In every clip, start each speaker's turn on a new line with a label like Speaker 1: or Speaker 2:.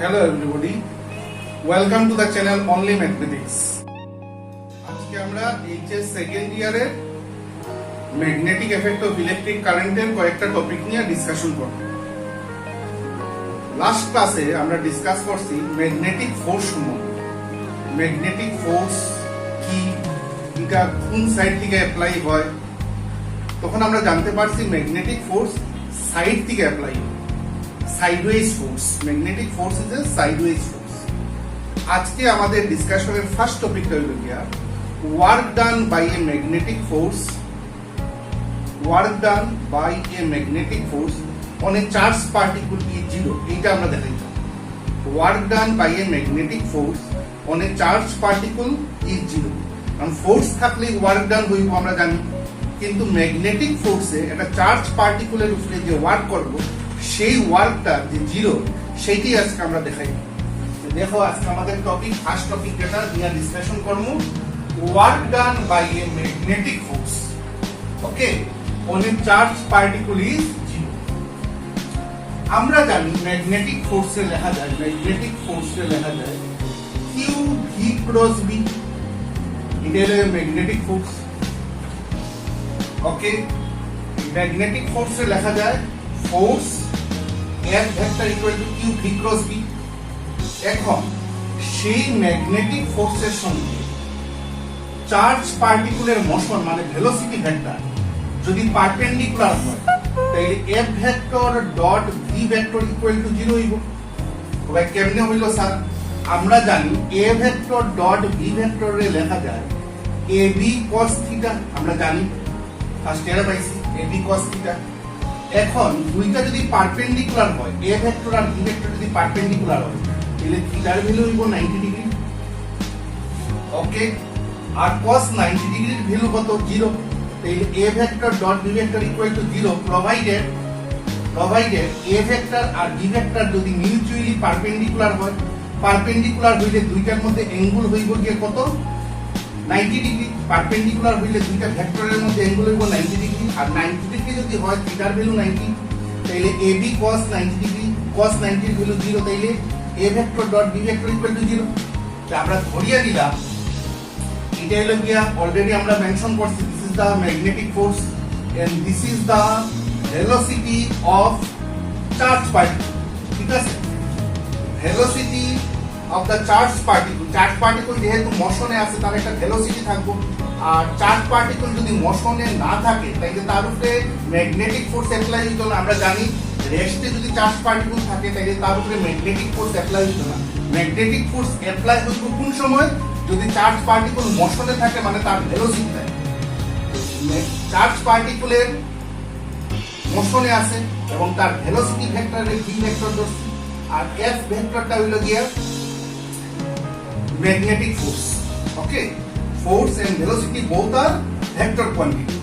Speaker 1: Hello everybody, welcome to the channel Only Mathematics. আজকে আমরা HS second ইয়ারের magnetic effect of electric কারেন্টের কয়েকটা টপিক নিয়ে ডিসকাশন করব। লাস্ট ক্লাসে আমরা ডিসকাস করছি ম্যাগনেটিক ফোর্স সম্বন্ধে। ম্যাগনেটিক ফোর্স কি, এটা কোন সাইড থেকে অ্যাপ্লাই হয়, তখন আমরা জানতে পারছি ম্যাগনেটিক ফোর্স সাইড থেকে অ্যাপ্লাই হয়। Sideways force. Magnetic force is a sideways force. আজকে আমাদের ডিসকাশনের ফার্স্ট টপিকটা হলো গিয়া work done by a magnetic force. Work done by a magnetic force on a charged particle is zero. এইটা আমরা দেখাইলাম। Work done by a magnetic force on a charged particle is zero. কারণ force থাকলে work done হইব আমরা জানি, কিন্তু magnetic ফোর্সে একটা চার্জ পার্টিকুলের উপরে যে ওয়ার্ক করব সেই ওয়ার্কটা যে জিরো, সেইটাই আজকে আমরা দেখাই। দেখো আজকে আমাদের টপিক ফার্স্ট টপিক যেটা নিয়ে ডিসকাশন করব, work done by a magnetic force okay on a charge particle is zero. আমরা জানি ম্যাগনেটিক ফোর্সে লেখা যায়, কিউ ভি ক্রস বি, এটা হলো ম্যাগনেটিক ফোর্স ওকে। ম্যাগনেটিক ফোর্সে লেখা যায় force F vector equal to q V cross B. এখন সেই ম্যাগনেটিক ফোর্সের সঙ্গে চার্জ পার্টিকুলের মোশন মানে ভেলোসিটি ভেক্টর যদি পারপেন্ডিকুলার হয়, তাহলে F vector dot v vector equal to zero হইব। তবে কেমনে হইল স্যার? আমরা জানি A ভেক্টর ডট ভি ভেক্টরে লেখা যায় AB cos থিটা, আমরা জানি ফার্স্ট ইয়ারে পাইছি AB cos থিটা। এখন দুইটা যদি পারপেন্ডিকুলার হয়, A ভেক্টর আর B ভেক্টর যদি পারপেন্ডিকুলার হয়, তাহলে থিটার ভ্যালু হইব 90 ডিগ্রি ওকে। আর cos 90 ডিগ্রির ভ্যালু কত? 0। তাহলে A vector dot B vector equal to 0 provided A vector আর B ভেক্টর যদি মিউচুয়ালি পারপেন্ডিকুলার হয়। পারপেন্ডিকুলার হইলে দুইটার মধ্যে অ্যাঙ্গেল হইব গিয়ে কত? 90 ডিগ্রি। পারপেন্ডিকুলার হইলে দুইটা ভেক্টরের মধ্যে অ্যাঙ্গেল হইব 90 ডিগ্রি। আর 90 ডিগ্রি যদি হয় থিটার ভ্যালু 90, তাইলে AB cos 90 ডিগ্রি, cos 90 এর ভ্যালু 0, তাইলে A vector dot B vector equal to 0। তো আমরা ধরিয়ে দিলাম এটা হলো গিয়া অলরেডি আমরা মেনশন করছি, this is the magnetic force and this is the velocity of charge particle. ঠিক আছে, velocity of the charge particle. Charge particle যেহেতু মোশনে আছে তার একটা ভেলোসিটি থাকবে, আর চার্জ পার্টিকল যদি মোশনে না থাকে তাইলে তার উপরে ম্যাগনেটিক ফোর্স অ্যাপ্লাই হইতো না। আমরা জানি রেস্টে যদি চার্জ পার্টিকল থাকে তাইলে তার উপরে ম্যাগনেটিক ফোর্স অ্যাপ্লাই হইতো না। ম্যাগনেটিক ফোর্স অ্যাপ্লাই হইতো কোন সময়? যদি চার্জ পার্টিকল মোশনে থাকে, মানে তার ভেলোসিটি থাকে। চার্জ পার্টিকলের মোশনে আছে এবং তার ভেলোসিটি ভেক্টরের ভি ভেক্টর ধরছি, আর এফ ভেক্টরটা হইল গিয়া magnetic force okay, force and velocity both are vector quantity.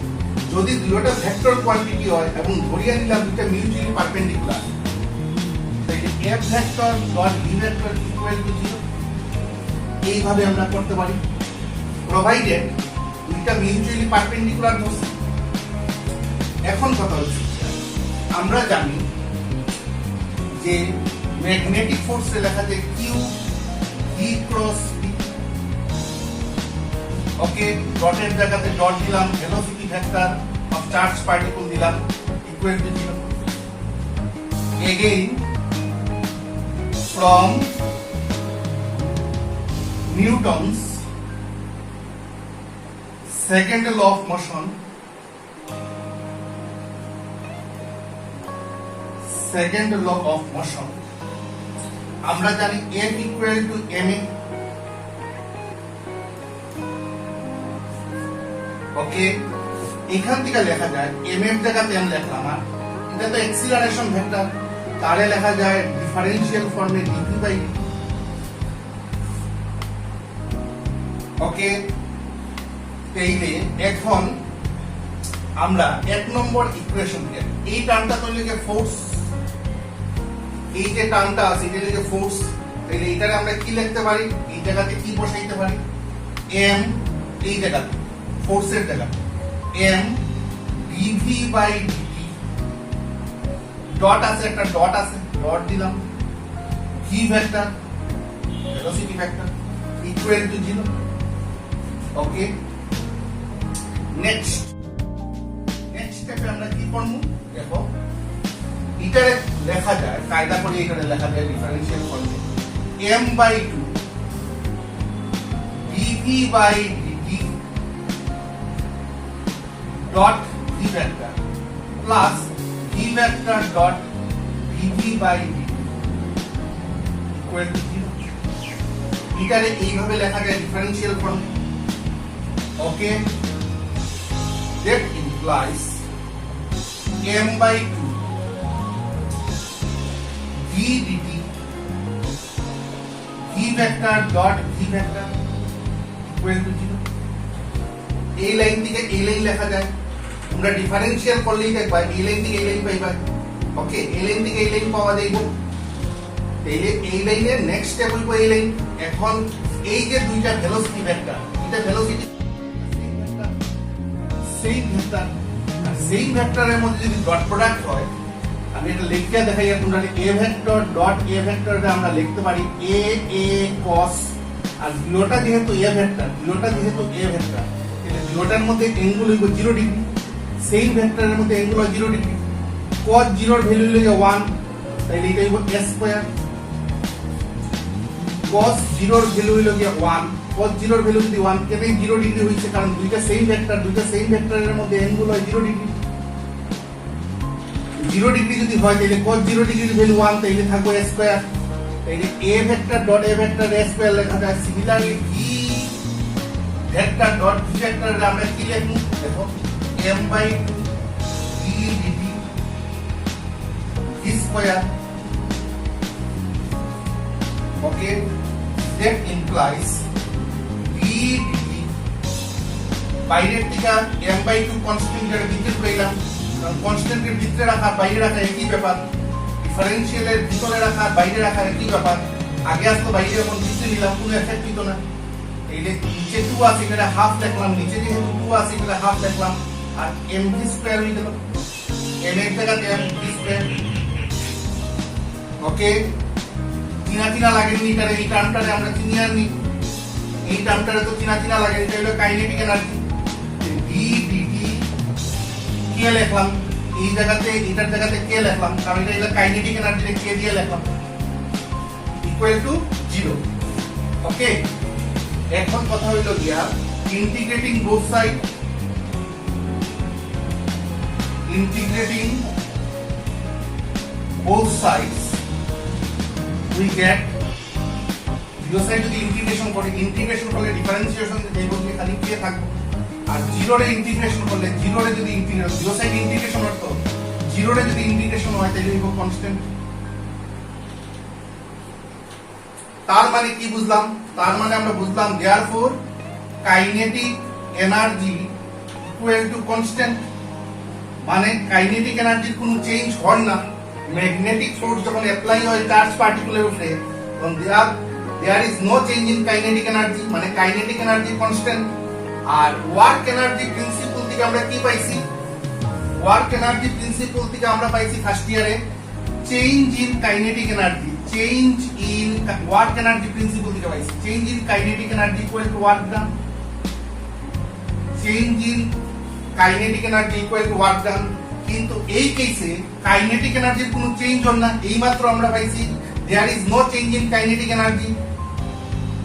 Speaker 1: যদি দুইটা ভেক্টর কোয়ান্টিটি হয় এবং ধরিয়ে নিলাম দুইটা মিউচুয়ালি পারপেন্ডিকুলার, তাহলে f vector dot v vector equal to 0। এইভাবে আমরা করতে পারি প্রোভাইডেড দুইটা মিউচুয়ালি পারপেন্ডিকুলার হচ্ছে। এখন কথা হচ্ছে আমরা জানি যে ম্যাগনেটিক ফোর্সে লেখা যায় Q V cross B okay. ডটের জায়গাতে ডট দিলাম, velocity vector of charge particle দিলাম equal to 0। Again from Newton's second law of motion, second law of motion আমরা জানি F equal to ma okay. এখান থেকে লেখা যায় m এর জায়গাতে আমি লিখলাম, আর এটা তো অ্যাক্সিলারেশন ভেক্টর, তারে লেখা যায় ডিফারেনশিয়াল ফর্মে dp বাই dt ওকে। তাইলে এখন আমরা এক নম্বর ইকুয়েশন থেকে এই টার্মটা তৈরি করে ফোর্স, এই যে টার্মটা আছে এটা হলো ফোর্স, তাহলে এটারে আমরা কি লিখতে পারি? এই জায়গাতে কি বসাইতে পারি? m, এই জায়গাতে ফোর্সের জায়গাতে m dv by dt, dot আছে একটা ডট আছে, ডট দিলাম, v v vector velocity vector equal to 0. Okay, next step আমরা কি করব দেখো এটারে লেখা যায় কায়দা করে এখানে লেখা যায় ডিফারেন্সিয়াল ফর্মে m/2 dv/dt dot v vector plus v vector dot dv/dt equal to 0. এটারে এইভাবে লেখা যায় ডিফারেন্সিয়াল ফর্মে। ওকে, that implies m/2 v dt v vector dot v vector equal to 0. এই লাইন থেকে এই লাইন লেখা যায়, তোমরা ডিফারেন্সিয়াল করলেই দেখবা এই লাইন থেকে এই লাইন পাইবা। ওকে, এই লাইন থেকে এই লাইন পাওয়া যাইব, তাইলে এই লাইনের নেক্সট স্টেপ হইব এই লাইন। এখন এই যে দুইটা ভেলোসিটি ভেক্টর, এটা ভেলোসিটি সেম ভেক্টর, আর সেম ভেক্টরের মধ্যে যদি ডট প্রোডাক্ট হয়, আমি এটা লিখে দেখাই তোমরা, a ভেক্টর ডট a ভেক্টরটা আমরা লিখতে পারি a cos, আর বিয়োটা যেহেতু a ভেক্টর, বিয়োটা যেহেতু a ভেক্টর, তাহলে বিয়োটার মধ্যে অ্যাঙ্গেল হইব 0 ডিগ্রি, সেম ভেক্টরের মধ্যে অ্যাঙ্গেল হয় 0 ডিগ্রি। cos 0 এর ভ্যালু হইল 1, তাইলে এটা হইব a স্কয়ার। cos 0 এর ভ্যালু হইল 1, cos 0 এর ভ্যালু যদি 1, কেন 0 ডিগ্রি হইছে? কারণ দুইটা সেম ভেক্টরের মধ্যে অ্যাঙ্গেল হয় 0 ডিগ্রি। 0 ডিগ্রি যদি হয় তাহলে cos 0 ডিগ্রির ভ্যালু 1, তাইলে থাকবে a স্কয়ার। তাইলে a vector dot a vector a square লেখা যায়। Similarly v vector dot v vector আমরা কি লিখব দেখো, m/2 v dt v square. Okay, that implies v dt বাইরের থেকে m/2 কনস্ট্যান্ট এর ভিতরে পেলাম, কারণ কনস্ট্যান্টের ভিতরে রাখা বাইরে রাখা একই ব্যাপার, ডিফারেন্সিয়ালের ভিতরে রাখা বাইরে রাখা একই ব্যাপার। আগে আসতো বাইরে, এখন ভিতরে নিলাম, কোনো এফেক্ট হইতো না। এইলে নিচে 2 আছে, এটা হাফ লিখলাম, নিচে যেহেতু 2 আছে এটা হাফ লিখলাম, আর mv স্কয়ার হয়ে গেল, m এর জায়গাতে mv স্কয়ার। ওকে, চিনা লাগেনি, এটারে এই টার্মটারে আমরা চিনি আর নি, এই টার্মটারে তো চিনা লাগে, এটা হলো কাইনেটিক এনার্জি। v dt কে লিখলাম এই জায়গাতে, এটার জায়গাতে কে লিখলাম, কারণ এটা হলো কাইনেটিক এনার্জিতে কে দিয়ে লিখলাম, ইকুয়াল টু 0। ওকে, এখন কথা হইল গিয়া integrating both side, we get zero side যদি ইন্টিগ্রেশন করলে ডিফারেন্সিয়েশন এই বলতে খালি কি থাকবে, আর জিরো রে ইন্টিগ্রেশন করলে জিরো রে যদি জিরো সাইড ইন্টিগ্রেশন অর্থ জিরো রে যদি ইন্টিগ্রেশন হয় তাহলে হইব কনস্ট্যান্ট। তার মানে কি বুঝলাম? তার মানে আমরা বুঝলাম therefore kinetic energy equal to constant, মানে কাইনেটিক এনার্জির কোনো চেঞ্জ হয় না। ম্যাগনেটিক ফোর্স যখন অ্যাপ্লাই হয় চার্জ পার্টিকুলার উপরে, তখন there is no change in kinetic energy, মানে কাইনেটিক এনার্জি কনস্ট্যান্ট। আর ওয়ার্ক এনার্জি প্রিন্সিপল থেকে আমরা কি পাইছি? ওয়ার্ক এনার্জি প্রিন্সিপল থেকে আমরা পাইছি ফার্স্ট ইয়ারে change in kinetic energy, change in work energy principle থেকে পাইছি change in kinetic energy equal to work done, change in kinetic energy equal to work ডান। কিন্তু এই কেসে কাইনেটিক এনার্জির কোনো চেঞ্জ হল না, এইমাত্র আমরা পাইছি there is no change in kinetic energy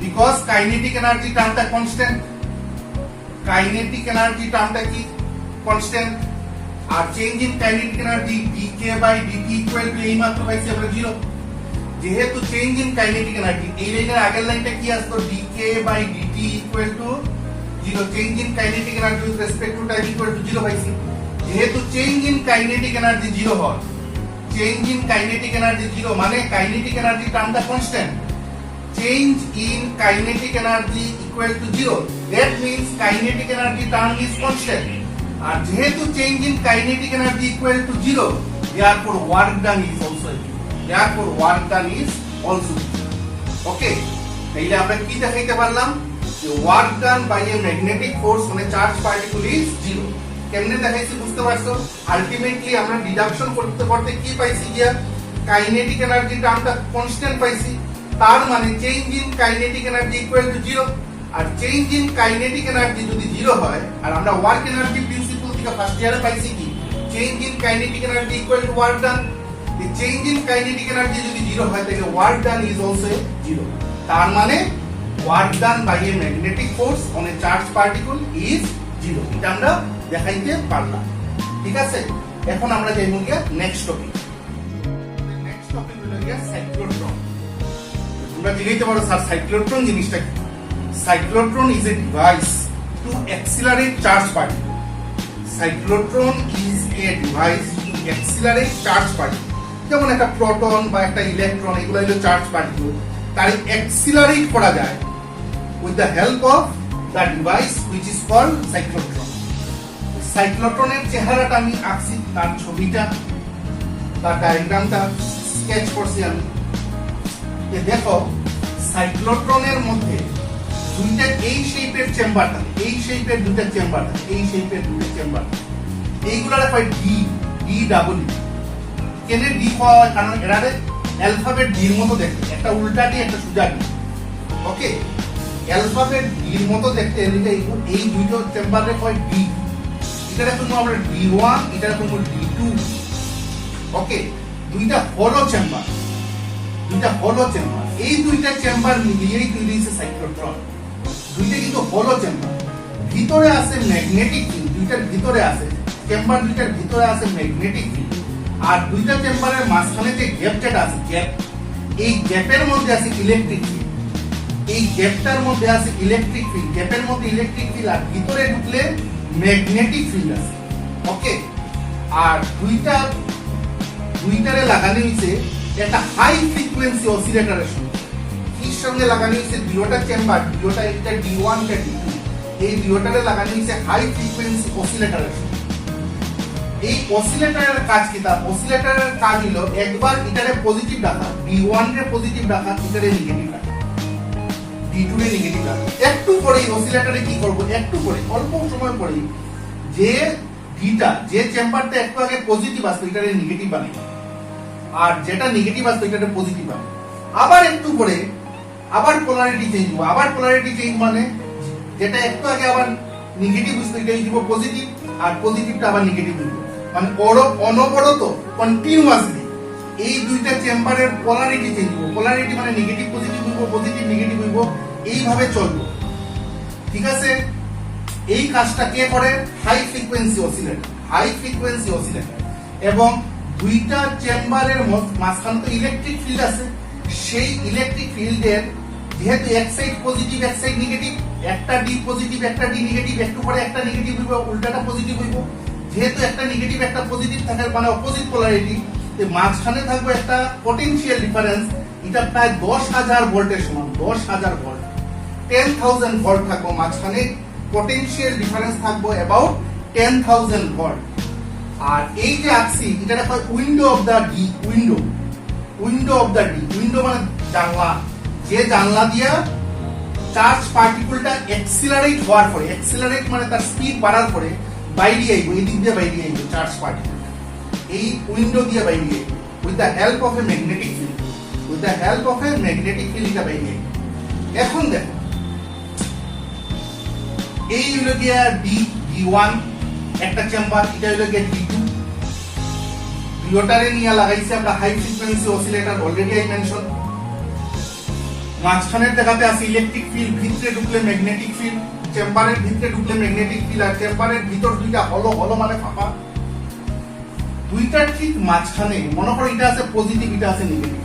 Speaker 1: because kinetic energy টার্মটা কনস্ট্যান্ট, কাইনেটিক এনার্জি টার্মটা কি কনস্ট্যান্ট, আর change in kinetic energy dk/dt equal to এই মাত্র পাইছি আমরা 0। যেহেতু চেঞ্জ ইন কাইনেটিক এনার্জি, এই লাইনের আগের লাইনটা কি আসতো, dk/dt equal to 0, change in kinetic energy with respect to time equal to 0 পাইছি। যেহেতু চেঞ্জ ইন কাইনেটিক এনার্জি 0 হয়, চেঞ্জ ইন কাইনেটিক এনার্জি 0 মানে কাইনেটিক এনার্জি টার্মটা constant, change in kinetic energy equal to 0, that means kinetic energy term is constant. আর যেহেতু change in kinetic energy equal to 0, therefore work done is also equal, therefore work done is also equal। Okay, তাইলে আমরা কি দেখাইতে পারলাম যে work done by a magnetic force মানে charge particle is 0। কেমনে দেখাইছি বুঝতে পারছো? আলটিমেটলি আমরা ডিডাকশন করতে করতে কি পাইছি গিয়া, কাইনেটিক এনার্জি টার্মটা কনস্ট্যান্ট পাইছি, তার মানে change in kinetic energy equal to 0। আর চেঞ্জ ইন কাইনেটিক এনার্জি যদি 0 হয়, আর আমরা ওয়ার্ক এনার্জি প্রিন্সিপল থেকে ফার্স্ট ইয়ারে পাইছি কি change in kinetic energy equal to work done. the change in kinetic energy যদি 0 হয় তাহলে work done is also 0। তার মানে work done by a magnetic force on a charged particle is 0। এটা আমরা দেখাইতে পারলাম, ঠিক আছে। এখন আমরা যাইব গিয়া নেক্সট টপিক। নেক্সট টপিক হলো গিয়া সাইক্লোট্রন। তোমরা জিজ্ঞাসা পারো স্যার সাইক্লোট্রন জিনিসটা কি? Cyclotron is a device to accelerate charged particle। Cyclotron is a device to accelerate charged particle। যেমন একটা প্রোটন বা একটা ইলেকট্রন, এগুলো হলো চার্জ পার্টিকেল, তাই অ্যাক্সিলারেট করা যায় with the help of the device which is called cyclotron. সাইক্লোট্রনের চেহারাটা আমি আঁকছি, তার ছবিটা, তার ডায়াগ্রামটা স্কেচ করছি আমি। দেখো সাইক্লোট্রনের মধ্যে দুইটা এই শেপের চেম্বার থাকে, এই শেপের দুইটা চেম্বার থাকে, এই শেপের দুইটা চেম্বার থাকে। এইগুলোর হয় ডি ডাবল। কেন ডি পাওয়া হয়? কারণ এরা অ্যালফাবেট ডির মতো দেখতে, একটা উল্টা ডি একটা সোজা ডি। ওকে, অ্যালফাবেট ডির মতো দেখতে এই দুটো চেম্বারে হয় ডি। এটা রাখবো আমরা D1, এটা রাখবো D2। ওকে, দুইটা হলো চেম্বার, দুইটা হলো চেম্বার। এই দুইটা চেম্বার মিলিয়েই তৈরি হয়েছে সাইক্লোট্রন। দুইটা কিন্তু হলো চেম্বার, ভিতরে আছে ম্যাগনেটিক ফিল্ড, দুইটার ভিতরে আছে চেম্বার, দুইটার ভিতরে আছে ম্যাগনেটিক ফিল্ড। আর দুইটা চেম্বারের মাঝখানে যে গ্যাপ যেটা আছে, গ্যাপ, এই গ্যাপের মধ্যে আছে ইলেকট্রিক ফিল্ড, এই গ্যাপটার মধ্যে আছে ইলেকট্রিক ফিল্ড, গ্যাপের মধ্যে ইলেকট্রিক ফিল্ড, আর ভিতরে ঢুকলে ম্যাগনেটিক ফিল্ড আছে। ওকে, আর দুইটারে লাগানো হয়েছে একটা হাই ফ্রিকোয়েন্সি অসিলেটরের সঙ্গে। কি সঙ্গে লাগানো হয়েছে? দুইটা চেম্বার, দুইটা, একটা D1 একটা D2, এই দুইটারে লাগানো হয়েছে হাই ফ্রিকোয়েন্সি অসিলেটরের সঙ্গে। এই অসিলেটরের কাজ কি? তা অসিলেটরের কাজ হলো একবার এটারে পজিটিভ রাখা, D1 রে পজিটিভ রাখা, এটারে নেগেটিভ রাখা, D2 রে নেগেটিভ রাখা। একটু পরে অসিলেটরে কি করব, একটু পরে, অল্প সময় পরে যে ডিটা, যে চেম্বারটা একটু আগে পজিটিভ আসতো এটারে নেগেটিভ বানাই, আর যেটা নেগেটিভ আসতো এটারে পজিটিভ বানাই। আবার একটু পরে আবার পোলারিটি চেঞ্জ হবে, আবার পোলারিটি চেঞ্জ মানে যেটা একটু আগে আবার নেগেটিভ আসতো এটাই দিব পজিটিভ, আর পজিটিভটা আবার নেগেটিভ দিব, মানে অনবরত কন্টিনিউয়াসলি এই দুইটা চেম্বারের পোলারিটি চেঞ্জ হবে। পোলারিটি মানে নেগেটিভ পজিটিভ হইব, পজিটিভ নেগেটিভ হইব, এইভাবে চলবে, ঠিক আছে। এই কাজটা কে করে? High frequency oscillator, high frequency oscillator. এবং দুইটা চেম্বারের মাঝখানে তো ইলেকট্রিক ফিল্ড আছে, সেই ইলেকট্রিক ফিল্ডের যেহেতু এক সাইড পজিটিভ এক সাইড নেগেটিভ, একটা ডি পজিটিভ একটা ডি নেগেটিভ, একটু পরে একটা নেগেটিভ হইব, উল্টাটা পজিটিভ হইব। যেহেতু একটা নেগেটিভ একটা পজিটিভ থাকার মানে অপোজিট পোলারিটি, মাঝখানে থাকবে একটা পটেনশিয়াল ডিফারেন্স, এটা প্রায় 10,000 ভোল্টের সমান, 10,000 ভোল্ট, 10,000 ভোল্ট থাকবে মাঝখানে, পটেনশিয়াল ডিফারেন্স থাকবে অ্যাবাউট 10,000 ভোল্ট। আর এই যে আঁকছি এটা হয় window of the D, window of the D, window মানে জানলা, যে জানলা দিয়া চার্জ পার্টিকেলটা অ্যাক্সিলারেট হওয়ার পরে, অ্যাক্সিলারেট মানে তার স্পিড বাড়ার পরে বাইরে আইব, এই দিক দিয়ে বাইরে আইব চার্জ পার্টিকেল, এই উইন্ডো দিয়ে বাইরে আইব with the help of A magnetic field, with the help of A magnetic field এটা বাইরে আইব। এখন দেখো এই হলো গিয়া D1 একটা চেম্বার, এটা হলো গিয়া D2, দুইটারে নিয়ে লাগাইছি আমরা high frequency oscillator, already I mention. মাঝখানের জায়গাতে আছে ইলেকট্রিক ফিল্ড, ভিতরে ঢুকলে ম্যাগনেটিক ফিল্ড, চেম্বারের ভিতরে ঢুকলে ম্যাগনেটিক ফিল্ড, আর চেম্বারের ভিতর দুইটা হলো, হলো মানে ফাঁপা, দুইটার ঠিক মাঝখানে মনে করো এটা আছে পজিটিভ, এটা আছে নেগেটিভ।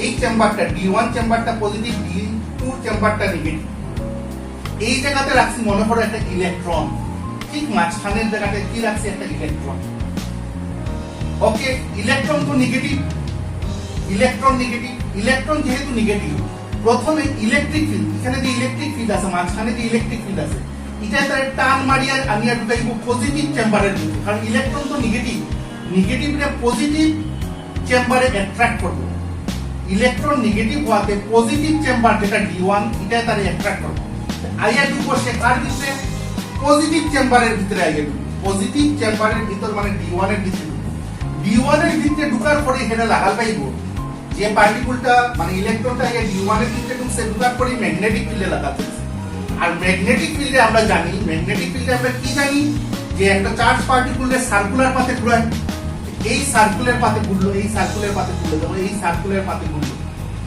Speaker 1: এই চেম্বারটা D1 চেম্বারটা পজিটিভ, D2 চেম্বারটা নেগেটিভ। এই জায়গাতে রাখছি মনে করো একটা ইলেকট্রন, ঠিক মাঝখানের জায়গাতে কি রাখছি? একটা ইলেকট্রন। ওকে, ইলেকট্রন তো নেগেটিভ, ইলেকট্রন নেগেটিভ, ইলেকট্রন যেহেতু নেগেটিভ, প্রথমে ইলেকট্রিক ফিল্ড, এখানে যে ইলেকট্রিক ফিল্ড আছে মাঝখানে যে ইলেকট্রিক ফিল্ড আছে, এটা তার টান মারিয়া আনিয়া ঢুকাইব পজিটিভ চেম্বারের ভিতরে, কারণ ইলেকট্রন তো নেগেটিভ, নেগেটিভটা পজিটিভ চেম্বারে অ্যাট্রাক্ট করবে। ইলেকট্রন নেগেটিভ হওয়াতে পজিটিভ চেম্বার যেটা D1 এটা তার অ্যাট্রাক্ট করবে, আইয়া ঢুকবো সে কার ভিতরে? পজিটিভ চেম্বারের ভিতরে আইয়া ঢুকবো, পজিটিভ চেম্বারের ভিতর মানে D1 এর ভিতরে। D1 এর ভিতরে ঢুকার পরে এখানে লাগাল পাইব যে পার্টিকুলটা মানে ইলেকট্রনটা এই D1 এর ভিতরে ঢুকার পরে ম্যাগনেটিক ফিল্ডে লাগাতে। আর ম্যাগনেটিক ফিল্ডে আমরা জানি, ম্যাগনেটিক ফিল্ডে আমরা কি জানি যে একটা চার্জ পার্টিকুলের সার্কুলার পাথে ঘুরায়, এই সার্কুলার পাথে ঘুরলো, এই সার্কুলার পাথে ঘুরলো, যেমন এই সার্কুলার পাথে ঘুরলো,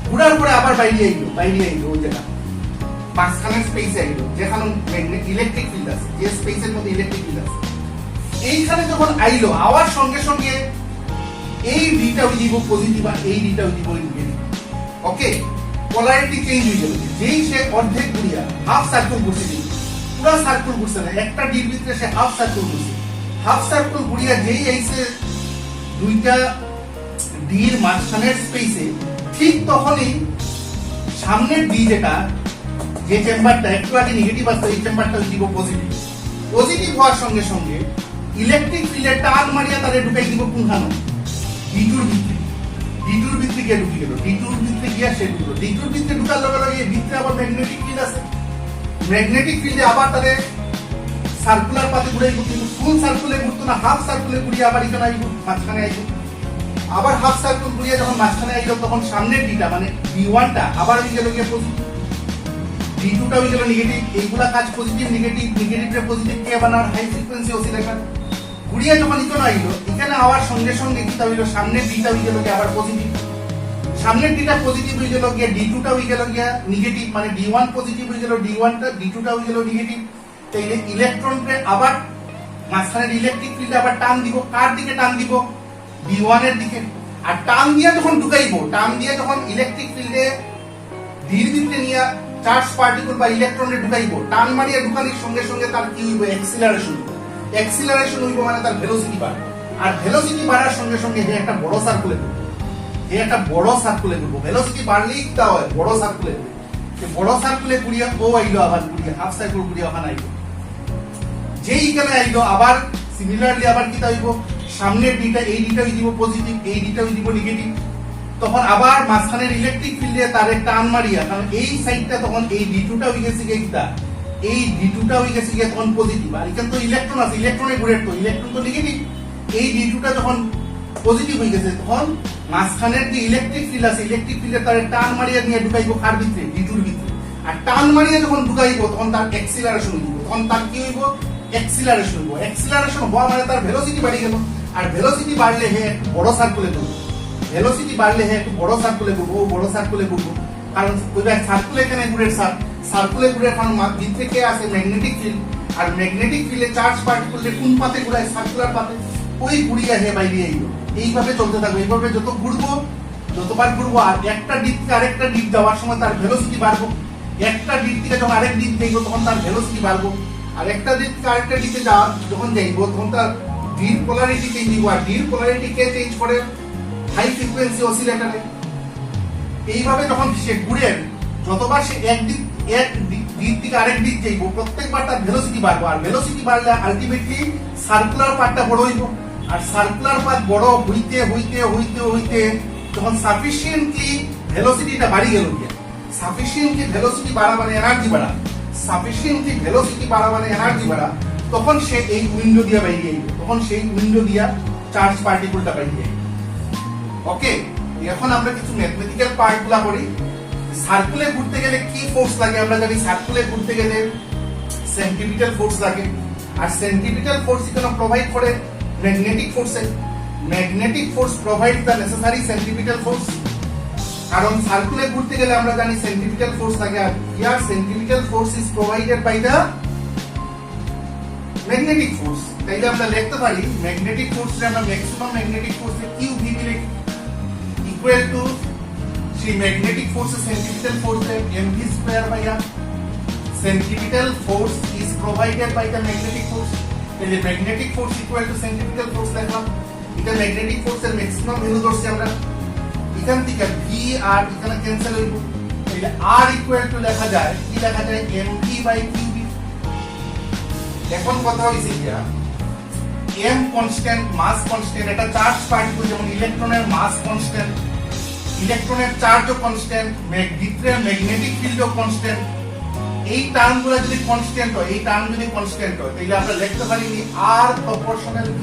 Speaker 1: ঘুরার পরে আবার বাইরে আইলো ওই জায়গা মাঝখানের স্পেসে আইলো যেখানে ইলেকট্রিক ফিল্ড আছে, যে স্পেসের মধ্যে ইলেকট্রিক ফিল্ড আছে। এইখানে যখন আইলো আওয়ার সঙ্গে সঙ্গে এই ডিটা হয়ে যাব পজিটিভ আর এই ডিটা হয়ে যাব নেগেটিভ। ওকে, পোলারিটি চেঞ্জ হয়ে যাবে। যেই সে অর্ধেক ঘুরিয়া হাফ সার্কেল ঘুরছে, পুরো সার্কেল ঘুরছে না, একটা ডির ভিতরে সে হাফ সার্কেল ঘুরছে, হাফ সার্কেল ঘুরিয়া যেই আইছে দুইটা ডির মাঝখানের স্পেসে, ঠিক তখনই সামনের ডি যেটা যে চেম্বারটা একটু আগে নেগেটিভ আছে এই চেম্বারটা হয়ে যাব পজিটিভ। পজিটিভ হওয়ার সঙ্গে সঙ্গে ইলেকট্রিক ফিল্ডে টান মারিয়া তারে ঢুকাই দিব কোনখানে D2 এর ভিতরে। D2 এর ভিতরে গিয়ে ঢুকে গেল, D2 এর ভিতরে গিয়া সে ঢুকলো, D2 এর ভিতরে ঢুকার লগে লগে এই ভিতরে আবার ম্যাগনেটিক ফিল্ড আছে, ম্যাগনেটিক ফিল্ডে আবার তারে সার্কুলার পাথে ঘুরাইব, কিন্তু ফুল সার্কুলে ঘুরতো না, হাফ সার্কুলে ঘুরিয়ে আবার এখানে আইব, মাঝখানে আইব, আবার হাফ সার্কুল ঘুরিয়ে যখন মাঝখানে আইল তখন সামনের ডিটা মানে D1টা আবার হয়ে গেল গিয়ে পজিটিভ, D2টা হয়ে গেল নেগেটিভ। এইগুলা কাজ পজিটিভ নেগেটিভ, নেগেটিভে পজিটিভ কে বানার হাই ফ্রিকোয়েন্সি অসিলেটর ঘুরিয়ে যখন এখানে আইলো, এখানে আবার সঙ্গে সঙ্গে কি হইলো সামনের ডিটা হয়ে গেল গিয়ে আবার পজিটিভ, সামনের ডিটা পজিটিভ হয়ে গেল গিয়ে D2টা হয়ে গেল গিয়া নেগেটিভ, মানে D1 পজিটিভ হয়ে গেল, D1টা D2টা হয়ে গেল নেগেটিভ। তাইলে ইলেকট্রনকে আবার মাঝখানের ইলেকট্রিক ফিল্ডে আবার টান দিব, কার দিকে টান দিব D1 এর দিকে। আর টান দিয়ে যখন ঢুকাইবো, টান দিয়ে যখন ইলেকট্রিক ফিল্ডে ডির ভিতরে নিয়ে চার্জ পার্টিকেল বা ইলেকট্রনে ঢুকাইবো, টান মারিয়া ঢুকানোর সঙ্গে সঙ্গে তার কি হইব অ্যাক্সিলারেশন, অ্যাক্সিলারেশন হইব মানে তার ভেলোসিটি বাড়বে। আর ভেলোসিটি বাড়ার সঙ্গে সঙ্গে যে একটা বড় সার্কুলে ঘুরবে, যে একটা বড় সার্কুলে ঘুরবো, ভেলোসিটি বাড়লেই তা হয় বড় সার্কুলে ঘুরবে, যে বড় সার্কুলে ঘুরিয়া ও আইলো আবার ঘুরিয়া হাফ সার্কুল ঘুরিয়া ওখানে আইলো, যেই এখানে আইলো আবার সিমিলারলি আবার কি হইব সামনের ডিটা এই ডিটা হয়ে যাব পজিটিভ, এই ডিটা হয়ে যাব নেগেটিভ, তখন আবার মাঝখানের ইলেকট্রিক ফিল্ডে তারে টান মারিয়া, কারণ এই সাইডটা তখন এই D2টা হয়ে গেছে গিয়ে এই D2টা হয়ে গেছে গিয়ে তখন পজিটিভ, আর এখানে তো ইলেকট্রন আছে, ইলেকট্রনে ঘুরে তো ইলেকট্রন তো নেগেটিভ, এই D2টা যখন পজিটিভ হয়ে গেছে তখন মাঝখানের যে ইলেকট্রিক ফিল্ড আছে ইলেকট্রিক ফিল্ডে তারে টান মারিয়া নিয়ে ঢুকাইবো কার ভিতরে D2 এর ভিতরে। আর টান মারিয়া যখন ঢুকাইবো তখন তার অ্যাক্সিলারেশন হইব, তখন তার কি হইব অ্যাক্সিলারেশন হইব, অ্যাক্সিলারেশন হওয়া মানে তার ভেলোসিটি বাড়ি গেল। আর ভেলোসিটি বাড়লে হে একটু বড় সার্কুলে ঘুরবে, ভেলোসিটি বাড়লে হে একটু বড় সার্কুলে ঘুরবো, বড় সার্কুলে ঘুরবো, কারণ সার্কুলে এখানে ঘুরে সার্কুলে ঘুরে কারণ ভিতরে কে আছে ম্যাগনেটিক ফিল্ড, আর ম্যাগনেটিক ফিল্ডে চার্জ পার্টিকেলকে কোন পাতে ঘুরায় সার্কুলার পাতে, ওই ঘুরিয়া হে বাইরে আইলো। এইভাবে চলতে থাকবে, এইভাবে যত ঘুরবো যতবার ঘুরবো আর একটা ডিপ থেকে আরেকটা ডিপ যাওয়ার সময় তার ভেলোসিটি বাড়বো, একটা ডিপ থেকে যখন আরেক ডিপ যাইবো তখন তার ভেলোসিটি বাড়বো, আর একটা ডিপ থেকে আরেকটা ডিপে যখন যাইবো তখন তার ডির পোলারিটি চেঞ্জ হইব। আর ডির পোলারিটি কে চেঞ্জ করে হাই ফ্রিকোয়েন্সি অসিলেটরে। এইভাবে যখন সে ঘুরে যতবার সে এক দিক থেকে আরেক দিক যাইব প্রত্যেকবার তার ভেলোসিটি বাড়বো, আর ভেলোসিটি বাড়লে আলটিমেটলি সার্কুলার পার্টটা বড় হইব, আর সার্কুলার পাথ বড় হইতে হইতে হইতে হইতে যখন সাফিসিয়েন্টলি ভেলোসিটিটা বাড়ি গেল, সাফিসিয়েন্টলি ভেলোসিটি বাড়া মানে এনার্জি বাড়া, সাফিসিয়েন্টলি ভেলোসিটি বাড়া মানে এনার্জি বাড়া, তখন সে এই উইন্ডো দিয়া বাইরে আইব, তখন সেই উইন্ডো দিয়া চার্জ পার্টিকেলটা বাইরে আইব। ওকে, এখন আমরা কিছু ম্যাথমেটিক্যাল পার্টগুলা করি। সার্কুলে ঘুরতে গেলে কি ফোর্স লাগে আমরা জানি, সার্কুলে ঘুরতে গেলে সেন্ট্রিপিটাল ফোর্স লাগে, আর সেন্ট্রিপিটাল ফোর্স এখানে প্রোভাইড করে ম্যাগনেটিক ফোর্সে, magnetic force provide the necessary centripetal force. কারণ সার্কুলে ঘুরতে গেলে আমরা জানি সেন্ট্রিপিটাল ফোর্স লাগে, আর here centripetal force is provided by the magnetic force. তাইলে আমরা লিখতে পারি ম্যাগনেটিক ফোর্সে আমরা ম্যাক্সিমাম ম্যাগনেটিক ফোর্সে QV লিখি ইকুয়াল টু সেই ম্যাগনেটিক ফোর্সে সেন্ট্রিপিটাল ফোর্সে mv square by r। Centripetal force is provided by the magnetic force. তাহলে magnetic force equal to centripetal force লিখলাম, এটা ম্যাগনেটিক ফোর্সের ম্যাক্সিমাম ভ্যালু ধরছি আমরা। এখান থেকে v আর এখানে ক্যান্সেল হইব, তাহলে r ইকুয়াল টু লেখা যায় কি লেখা যায় mv বাই qv। এখন কথা হইছে কিয়া m কনস্ট্যান্ট, মাস কনস্ট্যান্ট, এটা চার্জ পার্টিকেল যেমন ইলেকট্রনের মাস কনস্ট্যান্ট, ইলেকট্রনের চার্জও কনস্ট্যান্ট, ভিতরের ম্যাগনেটিক ফিল্ডও কনস্ট্যান্ট। এই টার্মগুলো যদি কনস্ট্যান্ট হয়, এই টার্ম যদি কনস্ট্যান্ট হয় তাহলে আমরা লিখতে পারি r প্রপোর্শনাল v।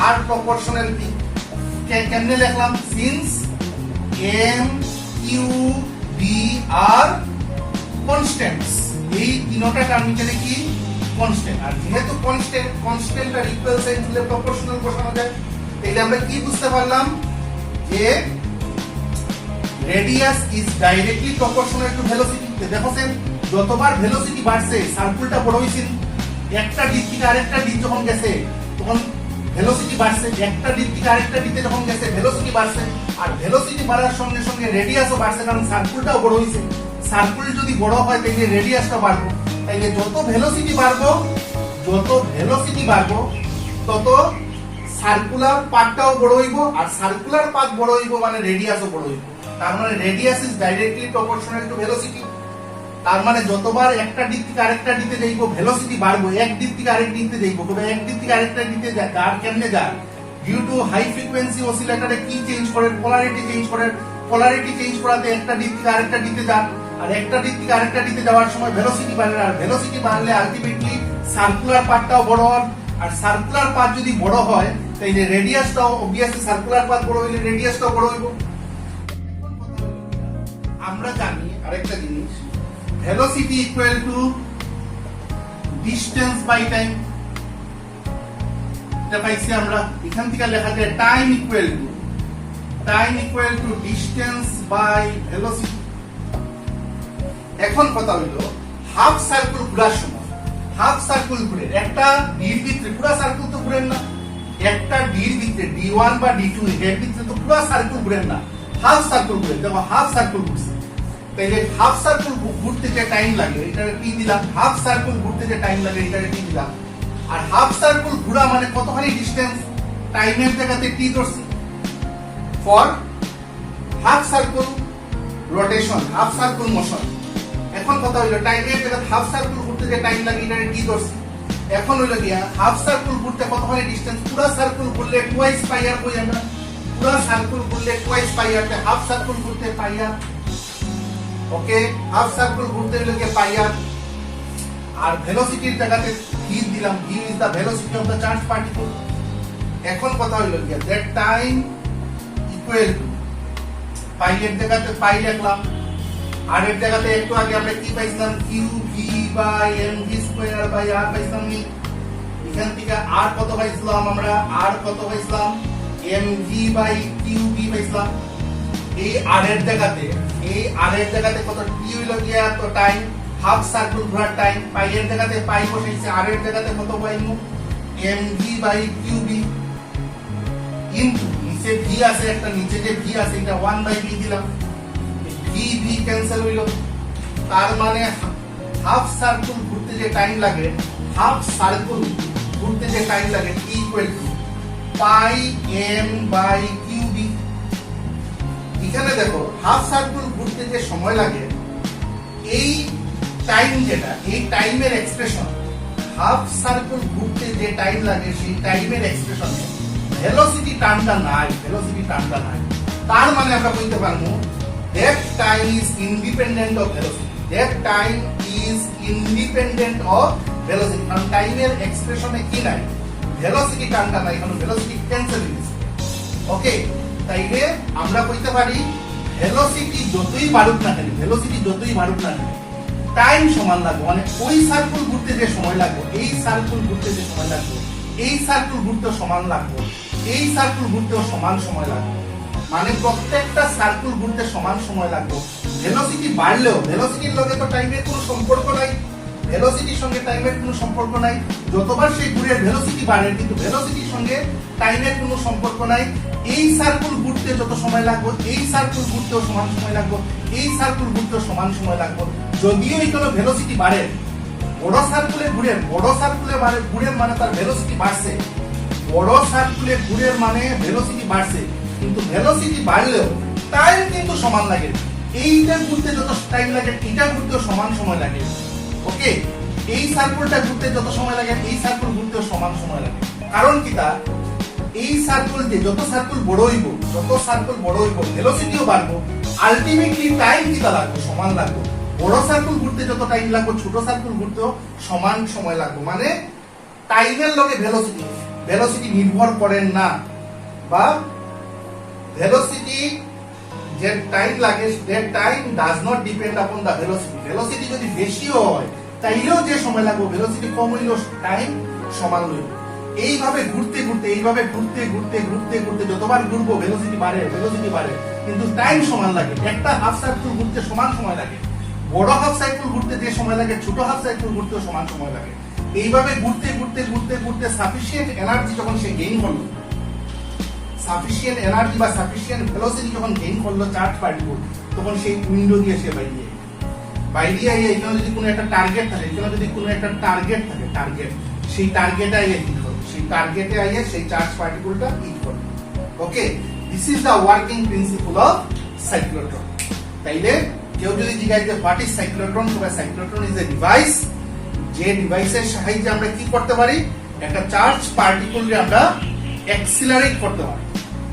Speaker 1: আর প্রপোর্শনাল পি। কেমনে লিখলাম? সিন্স এম কিউ বি আর কনস্ট্যান্টস, এই তিনটা টার্মিনালে কি কনস্ট্যান্ট। আর যেহেতু কনস্ট্যান্ট আর ইকুয়াল সাইন দিলে প্রপোর্শনাল বসানো যায়, তাহলে আমরা কি বুঝতে পারলাম যে radius is directly proportional to velocity. দেখো সেন, যতবার ভেলোসিটি বাড়ছে সার্কেলটা বড় হইছে, একটা দিক থেকে আরেকটা দিক যখন গেছে তখন ভেলোসিটি বাড়ছে, একটা দিক থেকে আরেকটা দিকে যখন গেছে ভেলোসিটি বাড়ছে। আর ভেলোসিটি বাড়ার সঙ্গে সঙ্গে রেডিয়াসও বাড়ছে, কারণ সার্কেলটাও বড় হইছে। সার্কেল যদি বড় হয় তাহলে রেডিয়াসটা বাড়বে, তাইলে যত ভেলোসিটি বাড়বো তত সার্কুলার পাথটাও বড় হইব, আর সার্কুলার পাথ বড় হইব মানে রেডিয়াসও বড় হইব। তার মানে radius is directly proportional to velocity. তার মানে যতবার একটা দিক থেকে আরেকটা দিকে যাইবো ভেলোসিটি বাড়বো, এক দিক থেকে আরেক দিকে যাইবো। তবে এক দিক থেকে আরেকটা দিকে যায় আর কেমনে যায়? ডিউ টু হাই ফ্রিকোয়েন্সি অসিলেটরে কি চেঞ্জ করে? পোলারিটি চেঞ্জ করে। পোলারিটি চেঞ্জ করাতে একটা দিক থেকে আরেকটা দিকে যায়, আর একটা দিক থেকে আরেকটা দিকে যাওয়ার সময় ভেলোসিটি বাড়ে। আর ভেলোসিটি বাড়লে আলটিমেটলি সার্কুলার পাথটাও বড় হয়, আর সার্কুলার পাথ যদি বড় হয় তাইলে রেডিয়াসটাও অবভিয়াসলি সার্কুলার পাথ বড় হইলে রেডিয়াসটাও বড় হইব। আমরা জানি আরেকটা জিনিস, velocity equal to distance by time। এটা পাইছি আমরা, এখান থেকে লেখা যায় time equal to distance by velocity। এখন কথা হইলো হাফ সার্কেল ঘোরার সময়, হাফ সার্কেল ঘুরে একটা ডির ভিতরে, পুরো সার্কেল তো ঘুরেন না, একটা ডির ভিতরে d1 বা d2 এর ভিতরে তো পুরো সার্কেল ঘুরেন না, হাফ সার্কেল ঘুরে। দেখো হাফ সার্কেল ঘুরছে, তাইলে হাফ সার্কেল ঘুরতে যে টাইম লাগে এটা টি দিলাম, হাফ সার্কেল ঘুরতে যে টাইম লাগে এটা টি দিলাম। আর হাফ সার্কেল ঘোরা মানে কতখানি ডিসটেন্স, টাইমের জায়গাতে টি ধরছি for half circle rotation, half circle motion. এখন কথা হইলো টাইমের জায়গাতে হাফ সার্কেল ঘুরতে যে টাইম লাগে এটা টি ধরছি। এখন হইলো গিয়া হাফ সার্কেল ঘুরতে কতখানি ডিসটেন্স, পুরো সার্কেল ঘুরলে টুয়াইস পাই আর কই আমরা, পুরো সার্কেল ঘুরলে টুয়াইস পাই আর, হাফ সার্কেল ঘুরতে পাই আর। ওকে, হাফ সার্কেল ঘুরতে হইলো গিয়ে পাই আর। আর ভেলোসিটির জায়গাতে ভি দিলাম, v is the velocity of the charge particle. এখন কথা হইলো গিয়া that time equal to pi এর জায়গাতে পাই লিখলাম, আর এর জায়গাতে একটু আগে আমরা কি পাইছিলাম, Q V by M V square by R পাইছিলাম নি। এখান থেকে আর কত পাইছিলাম আমরা, আর কত পাইছিলাম, m V by Q v পাইছিলাম। এই আর এর জায়গাতে কত টি হইলো গিয়া তো টাইম, হাফ সার্কেল ঘোরার টাইম। পাই এর জায়গাতে পাই বসাইছে, আর এর জায়গাতে কত পাইমু, M V by Q V into নিচে ভি আছে একটা, নিচে যে ভি আছে এটা 1 বাই ভি দিলাম, ভি ভি ক্যান্সেল হইলো। তার মানে হাফ সার্কেল ঘুরতে যে টাইম লাগে, হাফ সার্কেল ঘুরতে যে টাইম লাগে T equal to pi M by Q V. এখানে দেখো হাফ সার্কেল ঘুরতে যে সময় লাগে, এই টাইম যেটা, এই টাইমের এক্সপ্রেশন, হাফ সার্কেল ঘুরতে যে টাইম লাগে সেই টাইমের এক্সপ্রেশনে ভেলোসিটি টার্মটা নাই, ভেলোসিটি টার্মটা নাই। তার মানে আমরা বলতে পারবো that time is independent of velocity, that time is independent of velocity। কারণ টাইমের এক্সপ্রেশনে কি নাই, ভেলোসিটি টার্মটা নাই, কারণ ভেলোসিটি ক্যান্সেল হয়ে গেছে। ওকে, তাইলে আমরা কইতে পারি ভেলোসিটি যতই বাড়ুক না কেন, ভেলোসিটি যতই বাড়ুক না কেন টাইম সমান লাগবে। মানে ওই সার্কেল ঘুরতে যে সময় লাগবে, এই সার্কেল ঘুরতে যে সময় লাগবে, এই সার্কেল ঘুরতেও সমান লাগবে, এই সার্কেল ঘুরতেও সমান সময় লাগবে। মানে প্রত্যেকটা সার্কেল ঘুরতে সমান সময় লাগবে। ভেলোসিটি বাড়লেও ভেলোসিটির লগে তো টাইমের কোনো সম্পর্ক নাই, ভেলোসিটির সঙ্গে টাইমের কোনো সম্পর্ক নাই। যতবার সেই ঘুরে ভেলোসিটি বাড়ে, কিন্তু ভেলোসিটির সঙ্গে টাইমের কোনো সম্পর্ক নাই। এই সার্কেল ঘুরতে যত সময় লাগবে, এই সার্কেল ঘুরতেও সমান সময় লাগবে, এই সার্কেল ঘুরতেও সমান সময় লাগবে। যদিও এখানে ভেলোসিটি বাড়ে, বড় সার্কেলে ঘুরে, বড় সার্কেলে ঘুরে মানে তার ভেলোসিটি বাড়ছে, বড় সার্কেলে ঘুরে মানে ভেলোসিটি বাড়ছে, কিন্তু ভেলোসিটি বাড়লেও টাইম কিন্তু সমান লাগে। এইটা ঘুরতে যত টাইম লাগে, এটা ঘুরতেও সমান সময় লাগে। ওকে, এই সার্কেলটা ঘুরতে যত সময় লাগে, এই সার্কেল ঘুরতেও সমান সময় লাগে। কারণ কি, তা এই সার্কেল যে যত সার্কেল বড় হইব, যত সার্কেল বড় হইব ভেলোসিটিও বাড়বো, আলটিমেটলি টাইম কি তা লাগবে, সমান লাগবে। বড় সার্কেল ঘুরতে যত টাইম লাগবে, ছোট সার্কেল ঘুরতেও সমান সময় লাগবে। মানে টাইমের লগে ভেলোসিটি, ভেলোসিটি নির্ভর করে না, বা ভেলোসিটি যে টাইম লাগে that time does not depend upon the velocity. Velocity যদি বেশিও হয় তাইলেও যে সময় লাগবে, ভেলোসিটি কম হইলেও টাইম সমান হইল। এইভাবে ঘুরতে ঘুরতে যতবার ঘুরবো ভেলোসিটি বাড়ে, কিন্তু টাইম সমান লাগে। একটা হাফ সাইকেল ঘুরতে সমান সময় লাগে, বড় হাফ সাইকেল ঘুরতে যে সময় লাগে ছোট হাফ সাইকেল ঘুরতেও সমান সময় লাগে। এইভাবে ঘুরতে সাফিসিয়েন্ট এনার্জি যখন সে গেইন করলো, সাফিসিয়েন্ট এনার্জি বা সাফিসিয়েন্ট ভেলোসিটি যখন গেইন করলো চার্জ পার্টিকেল, তখন সেই উইন্ডো দিয়ে সে বাইরে এখানে যদি কোনো একটা টার্গেট থাকে, টার্গেট সেই টার্গেটে হিট করবে, সেই টার্গেটে সেই চার্জ পার্টিকেলটা হিট করবে। Okay, this is the working principle of cyclotron. তাইলে কেউ যদি জিজ্ঞাসা যে হোয়াট ইজ সাইক্লোট্রন, তবে সাইক্লোট্রন ইজ এ ডিভাইস, যে ডিভাইসের সাহায্যে আমরা কি করতে পারি, একটা চার্জ পার্টিকেলকে আমরা অ্যাক্সিলারেট করতে পারি।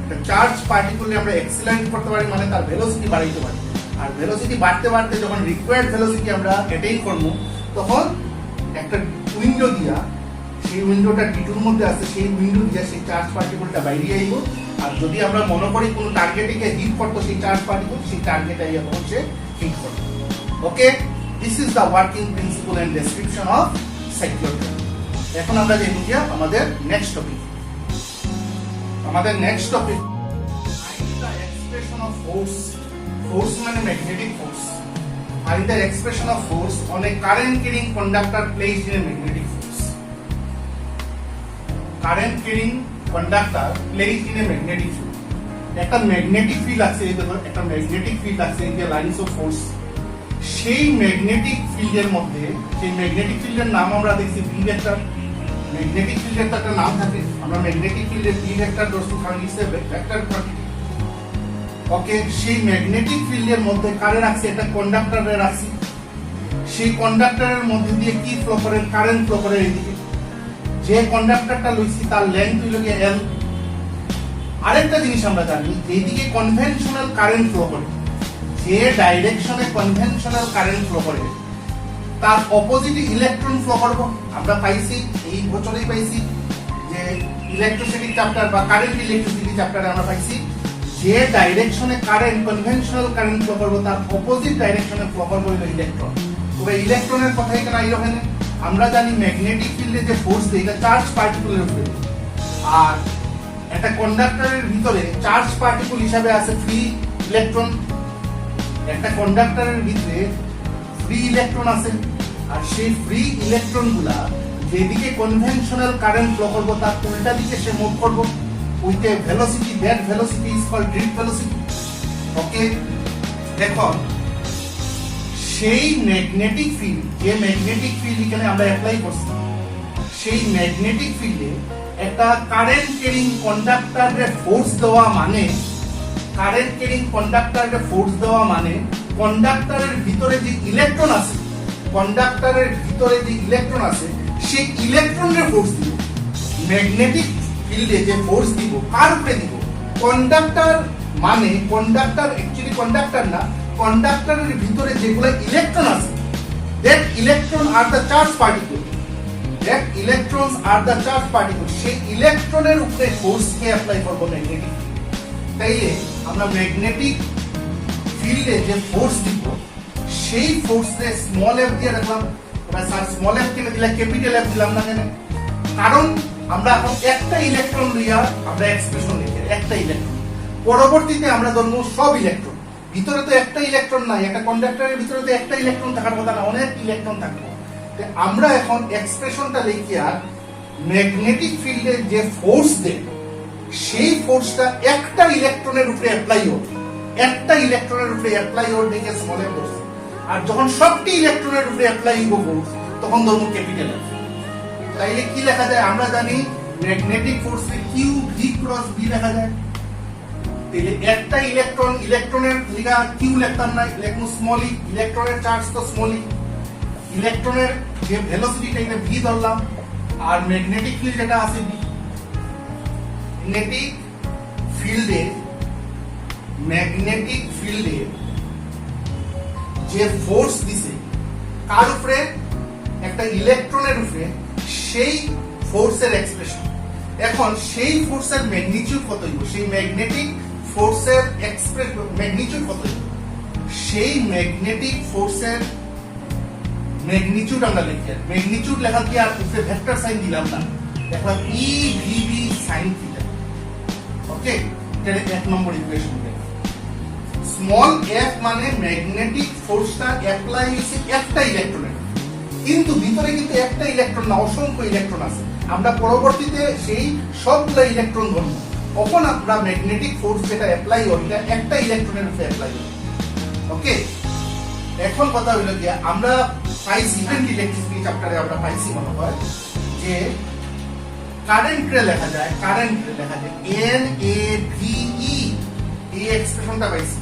Speaker 1: একটা চার্জ পার্টিকেলকে আমরা অ্যাক্সিলারেট করতে পারি মানে তার ভেলোসিটি বাড়াইতে পারি। আর ভেলোসিটি বাড়তে যখন রিকোয়ার্ড ভেলোসিটি আমরা অ্যাটেইন করব, তখন একটা উইন্ডো দিয়া, সেই উইন্ডোটা টিটুর মধ্যে আছে, সেই উইন্ডো দিয়া সেই চার্জ পার্টিকেলটা বাইরে আইব। আর যদি আমরা মনে করি কোনো টার্গেটকে হিট করতে, সেই চার্জ পার্টিকেল সেই টার্গেটে আইয়া তখন সে হিট করবে। Okay, this is the working principle and description of cyclotron. এখন আমরা যে বুঝিয়া আমাদের next topic, the expression of force মানে magnetic force, find the expression of force on a current carrying conductor placed in a magnetic force. Current carrying conductor placed in a magnetic field. একটা magnetic field আছে, দেখো একটা magnetic field আছে in the lines of force. সেই magnetic ফিল্ডের মধ্যে, সেই magnetic ফিল্ডের নাম আমরা দেখছি বি ভেক্টর। ম্যাগনেটিক ফিল্ডের একটা নাম থাকে, আমরা ম্যাগনেটিক ফিল্ডের বি ভেক্টর দর্শন খান হিসেবে ভেক্টর কোয়ান্টিটি। ওকে, সেই ম্যাগনেটিক ফিল্ডের মধ্যে কারে রাখছি, একটা কন্ডাক্টরে রাখছি। সেই কন্ডাক্টরের মধ্যে দিয়ে কি ফ্লো করে, কারেন্ট ফ্লো করে এইদিকে। যে কন্ডাক্টরটা লইছি তার লেন্থ হইল গিয়ে এল। আরেকটা জিনিস আমরা জানি, এইদিকে কনভেনশনাল কারেন্ট ফ্লো করে, যে ডাইরেকশনে কনভেনশনাল কারেন্ট ফ্লো করে তার অপোজিটে ইলেকট্রন ফ্লো করব। আমরা পাইছি, এই বছরেই পাইছি যে ইলেকট্রিসিটি চ্যাপ্টার বা কারেন্ট ইলেকট্রিসিটি চ্যাপ্টারে আমরা পাইছি যে ডাইরেকশনে কারেন্ট কনভেনশনাল কারেন্ট ফ্লো করব তার অপোজিট ডাইরেকশনে ফ্লো করবে ইলেকট্রন। তবে ইলেকট্রনের কথা এখানে আইরোহেনে আমরা জানি ম্যাগনেটিক ফিল্ডে যে ফোর্স দেয় এটা চার্জ পার্টিকেলের উপরে, আর একটা কন্ডাক্টরের ভিতরে চার্জ পার্টিকেল হিসাবে আছে ফ্রি ইলেকট্রন। একটা কন্ডাক্টরের ভিতরে ফ্রি ইলেকট্রন আছে, আর সেই ফ্রি ইলেকট্রনগুলা যেদিকে কনভেনশনাল কারেন্ট ফ্লো করব তার উল্টা দিকে সে মুভ করব with a velocity, that velocity is called drift velocity. Okay, দেখো সেই ম্যাগনেটিক ফিল্ড, যে ম্যাগনেটিক ফিল্ড এখানে আমরা অ্যাপ্লাই করছি, সেই ম্যাগনেটিক ফিল্ডে একটা কারেন্ট ক্যারিং কন্ডাক্টরে ফোর্স দেওয়া মানে, কারেন্ট ক্যারিং কন্ডাক্টরে ফোর্স দেওয়া মানে কন্ডাক্টরের ভিতরে যে ইলেকট্রন আছে, কন্ডাক্টরের ভিতরে যে ইলেকট্রন আছে সেই ইলেকট্রনের ফোর্স দিব। ম্যাগনেটিক ফিল্ডে যে ফোর্স দিব কার উপরে দিব, কন্ডাক্টর মানে কন্ডাক্টর অ্যাকচুয়ালি কন্ডাক্টর না, কন্ডাক্টরের ভিতরে যেগুলো ইলেকট্রন আছে, that electron are the charge particle, that electrons are the charge particle, সেই ইলেকট্রনের উপরে ফোর্সকে অ্যাপ্লাই করব ম্যাগনেটিক। তাইলে আমরা ম্যাগনেটিক ফিল্ডে যে ফোর্স দিব সেই ফোর্সে স্মল এফ দিয়ে রাখলাম। স্যার স্মল এফ কেন দিলাম, ক্যাপিটাল এফ দিলাম না কেন? কারণ আমরা এখন একটা ইলেকট্রন লইয়া আমরা এক্সপ্রেশন লিখি, একটা ইলেকট্রন। পরবর্তীতে আমরা ধরবো সব ইলেকট্রন। ভিতরে তো একটা ইলেকট্রন নাই, একটা কন্ডাক্টরের ভিতরে তো একটা ইলেকট্রন থাকার কথা না, অনেক ইলেকট্রন থাকবে। আমরা এখন এক্সপ্রেশনটা লিখি আর ম্যাগনেটিক ফিল্ডে যে ফোর্স দেয় সেই ফোর্সটা একটা ইলেকট্রনের উপরে অ্যাপ্লাই হবে, একটা ইলেকট্রনের উপরে অ্যাপ্লাই হবে দেখে স্মল এফ ধরছি। আর যখন সবটি ইলেকট্রনের উপরে অ্যাপ্লাই হইব ফোর্স তখন ধরবো ক্যাপিটাল এফ। তাইলে কি লেখা যায়, আমরা জানি ম্যাগনেটিক ফোর্সে কিউ ভি ক্রস বি লেখা যায়। তাহলে একটা ইলেকট্রন, ইলেকট্রনের লিগা কিউ লিখতাম না, লিখবো স্মল ই, ইলেকট্রনের চার্জ তো স্মল ই, ইলেকট্রনের যে ভেলোসিটিটা এটা ভি ধরলাম, আর ম্যাগনেটিক ফিল্ড যেটা আছে বি। ম্যাগনেটিক ফিল্ডে যে ফোর্স দিছে কার উপরে, একটা ইলেকট্রনের উপরে, সেই ফোর্সের এক্সপ্রেশন। এখন সেই ফোর্সের ম্যাগনিটিউড কত হইব, সেই ম্যাগনেটিক ফোর্সের ম্যাগনিটিউড কত হইব, সেই ম্যাগনেটিক ফোর্সের ম্যাগনিটিউড আমরা লিখি। ম্যাগনিটিউড লেখা কি আর উপরে ভেক্টর সাইন দিলাম না, দেখলাম ই ভিভি সাইন থিটা। ওকে, এটা এক নম্বর ইকুয়েশন। স্মল এফ মানে ম্যাগনেটিক ফোর্সটা অ্যাপ্লাই হইছে একটা ইলেকট্রনের, কিন্তু ভিতরে কিন্তু একটা ইলেকট্রন না, অসংখ্য ইলেকট্রন আছে। আমরা পরবর্তীতে সেই সবগুলো ইলেকট্রন ধরব, তখন আমরা ম্যাগনেটিক ফোর্স যেটা অ্যাপ্লাই হয় এটা একটা ইলেকট্রনের উপরে অ্যাপ্লাই হয়। ওকে, এখন কথা হইল যে আমরা পাইছি ইলেকট্রিসিটি চ্যাপ্টারে আমরা পাইছি মনে হয় যে কারেন্টে লেখা যায় এন এ ভি ই, এই এক্সপ্রেশনটা পাইছি,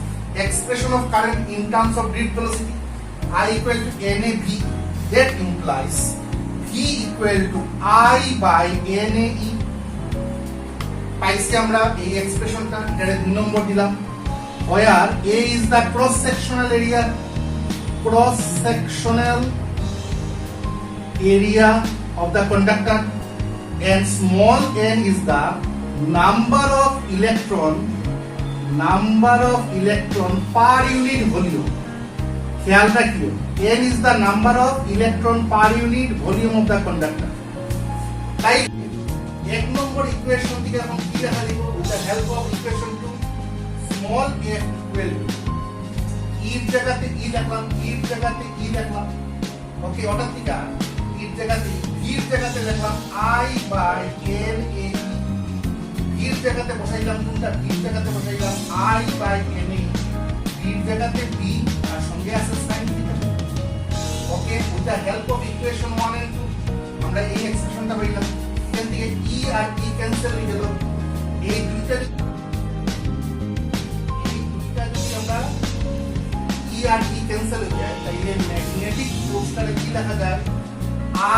Speaker 1: expression of current in terms of drift velocity I equal to NAV, that implies V equal to I by NAE। পাইছি আমরা এই এক্সপ্রেশনটা, এটা 2 নম্বর দিলাম, where A is the cross sectional area of the conductor and small n is the number of electron per unit volume। খেয়াল রাখিও, n is the number of electron per unit volume of the conductor। তাই এক নম্বর equation থেকে এখন কি লেখা লিখব, with the help of equation 2 small f equal to এর জায়গাতে ই লিখলাম, এর জায়গাতে ই লিখলাম। ওকে, অর্থাৎ কি এর জায়গাতে এর জায়গাতে লিখলাম I by n a, এর জায়গাতে বসাইলাম কোনটা, এর জায়গাতে বসাইলাম I by n a, এর জায়গাতে b আর সঙ্গে আছে sin theta. Okay, with the help of equation 1 and 2 আমরা এই এক্সপ্রেশনটা পাইলাম। এখান থেকে e আর e ক্যান্সেল হয়ে গেল, এই দুইটা যদি আমরা e আর e ক্যান্সেল হয়ে যায়, তাইলে ম্যাগনেটিক ফোর্সটারে কি লেখা যায়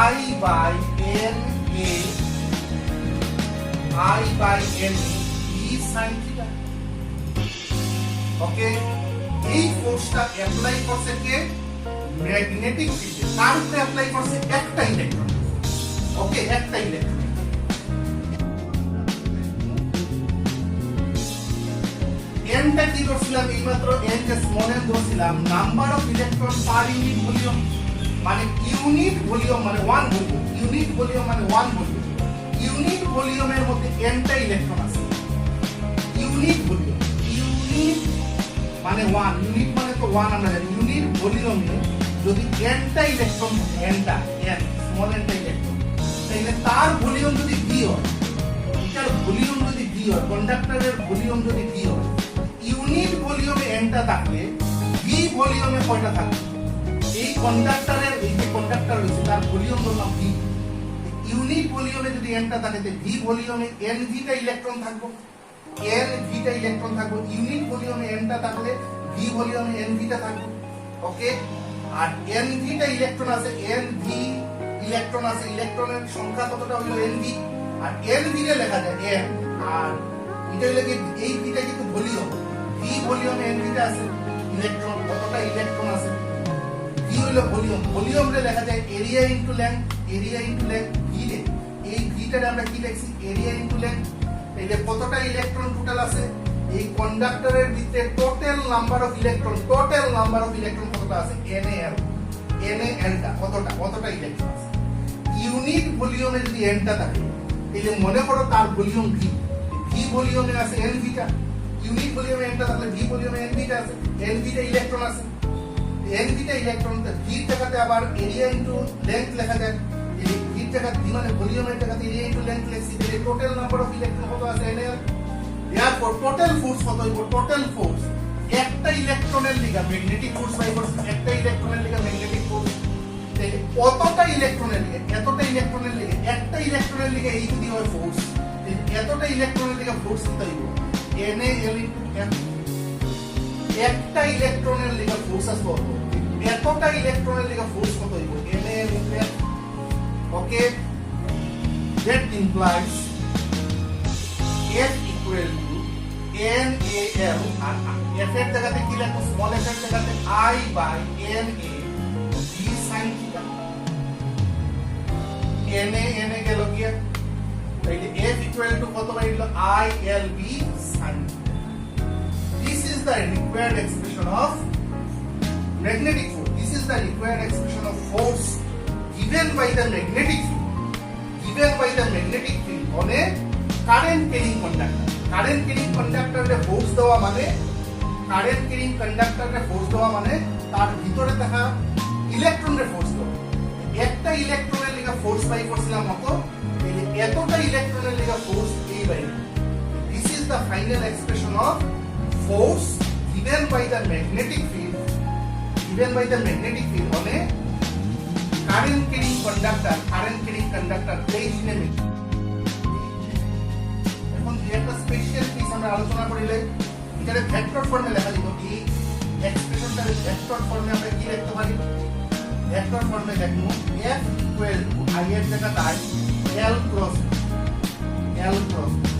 Speaker 1: I by n a, I by n e sin theta। ওকে, এই ফোর্সটা অ্যাপ্লাই করছে কে, ম্যাগনেটিক ফিল্ডে, তার উপরে অ্যাপ্লাই করছে একটা ইলেকট্রন। ওকে, একটা ইলেকট্রন। এনটা কি ধরছিলাম, এইমাত্র এন যে স্মল এন ধরছিলাম, number of electron per unit volume, মানে ইউনিট ভলিউম মানে 1 ভলিউম, ইউনিট ভলিউম মানে 1 ভলিউম। ইউনিট ভলিউমের মধ্যে nটা ইলেকট্রন আছে। ইউনিট ভলিউম, ইউনিট মানে 1, ইউনিট মানে তো 1 আমরা জানি। ইউনিট ভলিউমে যদি nটা ইলেকট্রন থাকে, nটা n স্মল nটা ইলেকট্রন, তাহলে তার ভলিউম যদি v হয়, এটার ভলিউম যদি v হয়, কন্ডাক্টরের ভলিউম যদি v হয়, ইউনিট ভলিউমে nটা থাকলে v ভলিউমে কয়টা থাকবে, এই কন্ডাক্টরের এই যে কন্ডাক্টর রয়েছে তার ভলিউম ধরলাম v। ইউনিট ভলিউমে যদি nটা থাকে তে v ভলিউমে nv টা ইলেকট্রন থাকবে, nv টা ইলেকট্রন থাকবে। ইউনিট ভলিউমে nটা থাকলে v ভলিউমে nv টা থাকবে। ওকে, আর nv টা ইলেকট্রন আছে, nv ইলেকট্রন আছে, ইলেকট্রনের সংখ্যা কতটা হলো nv, আর nv রে লেখা যায় n, আর এটা হলো কি এই v টা কিন্তু ভলিউম, v ভলিউমে nv টা আছে, ইলেকট্রন কতটা ইলেকট্রন আছে, v হলো ভলিউম, ভলিউম রে লেখা যায় area into length, area into length v রে, এই v টারে আমরা কি লিখছি, এরিয়া ইনটু লেংথ। তাহলে কতটা ইলেকট্রন টোটাল আছে, এই কন্ডাক্টরের ভিতরে টোটাল নাম্বার অফ ইলেকট্রন কতটা আছে, NaL টা কতটা ইলেকট্রন আছে। ইউনিট ভলিউমে যদি n টা থাকে, তাহলে মনে করো তার ভলিউম v ভলিউমে আছে nv টা, ইউনিট ভলিউমে n টা থাকলে v ভলিউমে nv টা আছে, nv টা ইলেকট্রন আছে, nv টা ইলেকট্রন, v জায়গাতে আবার এরিয়া ইনটু লেংথ লেখা যায়, এই v জায়গাতে v মানে ভলিউমের জায়গাতে এরিয়া ইনটু লেংথ লিখছি, তাহলে টোটাল নাম্বার অফ ইলেকট্রন কত আছে NaL। therefore টোটাল ফোর্স কত হইব, টোটাল ফোর্স একটা ইলেকট্রনের লিগা ম্যাগনেটিক ফোর্স বাই করছে, একটা ইলেকট্রনের লিগা ম্যাগনেটিক ফোর্স, তাহলে কতটা ইলেকট্রনের লিগা, এতটা ইলেকট্রনের লিগা, একটা ইলেকট্রনের লিগা এই যদি হয় ফোর্স, এতটা ইলেকট্রনের লিগা ফোর্স কত হইব NaL ইনটু m। একটা ইলেকট্রনের লিগা ফোর্স আসবে কত, এতটা ইলেকট্রনের লিগা ফোর্স কত হইব NaL into m। Okay, that implies F equal to NaL, আর F এর জায়গাতে কি লিখব, স্মল f এর জায়গাতে I by Na v sin theta। Na গেল কি, তাইলে F equal to কত বাইলো ILB sin theta. This is the required expression of magnetic force. This is the required expression of force given by the magnetic field. Given by the magnetic field on a current carrying conductor. Current carrying conductor A force দেওয়া মানে current carrying কন্ডাক্টরে force দেওয়া মানে তার ভিতরে থাকা ইলেকট্রনের force দেওয়া। একটা ইলেকট্রনের লেখা ফোর্স বাই করছিলাম কত, এতটা ইলেকট্রনের লেখা ফোর্স এই বাইরে। This is the final expression of force given by the magnetic field, given by the magnetic field on a current carrying conductor placed in a magnet. এখন একটা স্পেশাল কেস আমরা আলোচনা করিলে এখানে ভেক্টর ফর্মে লেখা দিব। এই এক্সপ্রেশনটা ভেক্টর ফর্মে আমরা কি লিখতে পারি? ভেক্টর ফর্মে লিখব F equal to I এর জায়গায় L cross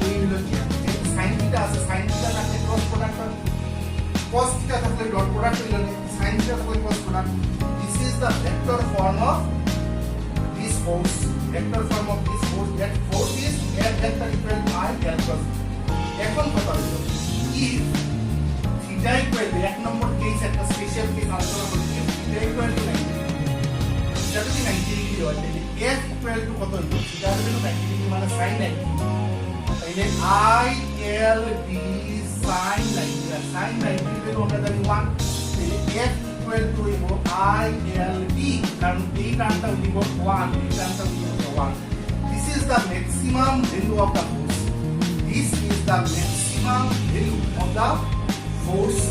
Speaker 1: এই হলো কি sin থিটা আছে, sin থিটা থাকলে ক্রস প্রোডাক্ট হয়, cos থিটা থাকলে ডট প্রোডাক্ট হইল, sin থিটা থাকলে cos product. This is the vector form of this force. Vector form of this force, that force is F vector equal to I L cross. এখন কথা হলো if theta equal to এক নম্বর case, একটা special case আলোচনা করছি, theta equal to 90, theta যদি 90 degree হয় তাহলে F equal to কত হলো? theta হলো 90 ডিগ্রি মানে sin 90, তাহলে I L B sin 90, R sin 90 এর ভ্যালু আমরা জানি 1, তাহলে F equal to হইব I L B, কারণ এই টার্মটা হইব 1, এই টার্মটা হইব 1. This is the maximum value of the force. This is the maximum value of the force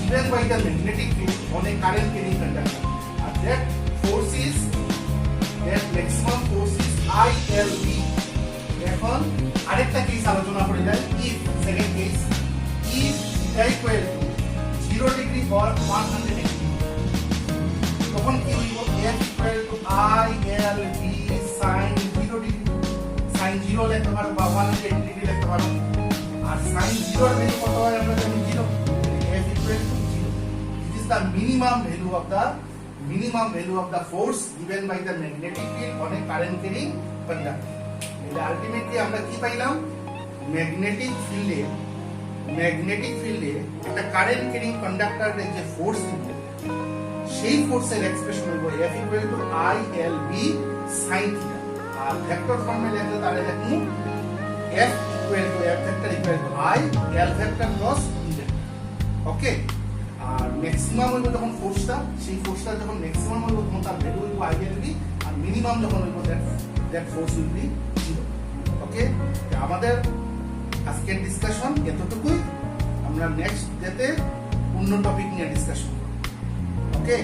Speaker 1: given by the magnetic field on a current carrying conductor. And that force is, that maximum force is ILB. এখন আরেকটা case আলোচনা করে যাই, if second case, if theta equal to 0 degree or 100 degree, তখন কি হইব? F equal to ILB sin 0 degree, sin 0 লিখতে পারো বা 180 ডিগ্রি লিখতে পারো, আর sin 0 এর ভ্যালু কত হয় আমরা জানি 0, F equal to 0. This is the minimum value of the force given by the magnetic field on a current carrying conductor. এটা আলটিমেটলি আমরা কি পাইলাম? ম্যাগনেটিক ফিল্ডে একটা কারেন্ট ক্যারিং কন্ডাক্টরের যে ফোর্স দিবে, সেই ফোর্সের এক্সপ্রেশন হইব F equal to ILB sin theta। আর ভেক্টর ফর্মে লিখলে তাহলে লিখমু F equal to F vector equal to I L vector cross theta। Okay, R maximum হইব যখন ফোর্সটা, সেই ফোর্সটা যখন ম্যাক্সিমাম হইব তখন তার ভ্যালু হইব ILB, আর মিনিমাম যখন হইব দ্যাট ফোর্স উইল বি 0। ওকে, আমাদের আজকের ডিসকাশন এতটুকুই। আমরা নেক্সট ডেতে অন্য টপিক নিয়ে ডিসকাশন করব। ওকে।